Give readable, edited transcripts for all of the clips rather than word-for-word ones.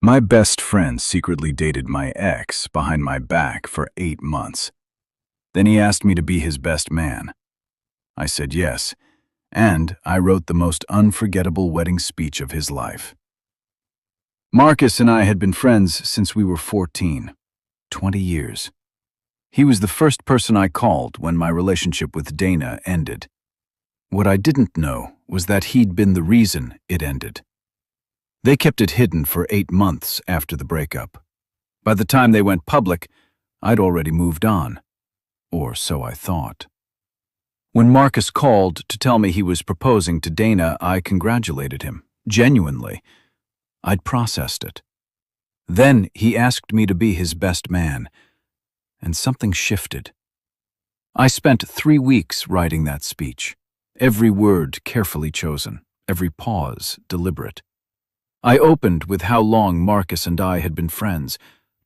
My best friend secretly dated my ex behind my back for 8 months. Then he asked me to be his best man. I said yes, and I wrote the most unforgettable wedding speech of his life. Marcus and I had been friends since we were 14, 20 years. He was the first person I called when my relationship with Dana ended. What I didn't know was that he'd been the reason it ended. They kept it hidden for 8 months after the breakup. By the time they went public, I'd already moved on. Or so I thought. When Marcus called to tell me he was proposing to Dana, I congratulated him, genuinely. I'd processed it. Then he asked me to be his best man, and something shifted. I spent 3 weeks writing that speech, every word carefully chosen, every pause deliberate. I opened with how long Marcus and I had been friends,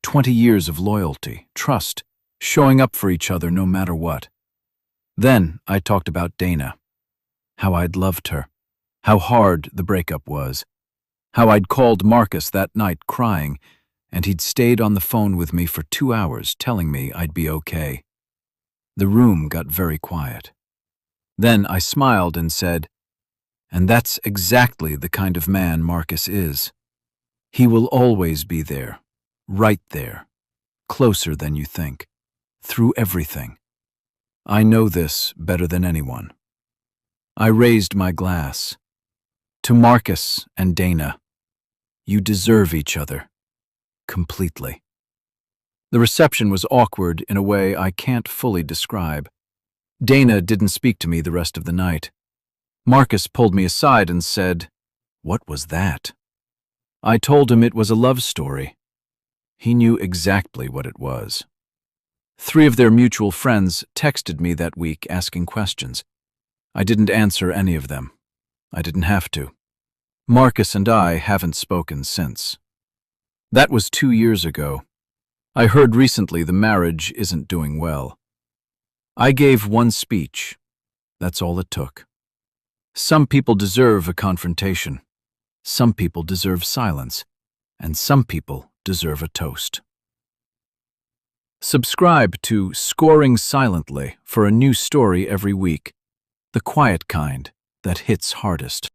20 years of loyalty, trust, showing up for each other no matter what. Then I talked about Dana, how I'd loved her, how hard the breakup was, how I'd called Marcus that night crying, and he'd stayed on the phone with me for 2 hours telling me I'd be okay. The room got very quiet. Then I smiled and said, "And that's exactly the kind of man Marcus is. He will always be there, right there, closer than you think, through everything. I know this better than anyone." I raised my glass. To Marcus and Dana, you deserve each other, completely. The reception was awkward in a way I can't fully describe. Dana didn't speak to me the rest of the night. Marcus pulled me aside and said, "What was that?" I told him it was a love story. He knew exactly what it was. 3 of their mutual friends texted me that week asking questions. I didn't answer any of them. I didn't have to. Marcus and I haven't spoken since. That was 2 years ago. I heard recently the marriage isn't doing well. I gave one speech. That's all it took. Some people deserve a confrontation. Some people deserve silence. And some people deserve a toast. Subscribe to Scoring Silently for a new story every week. The quiet kind that hits hardest.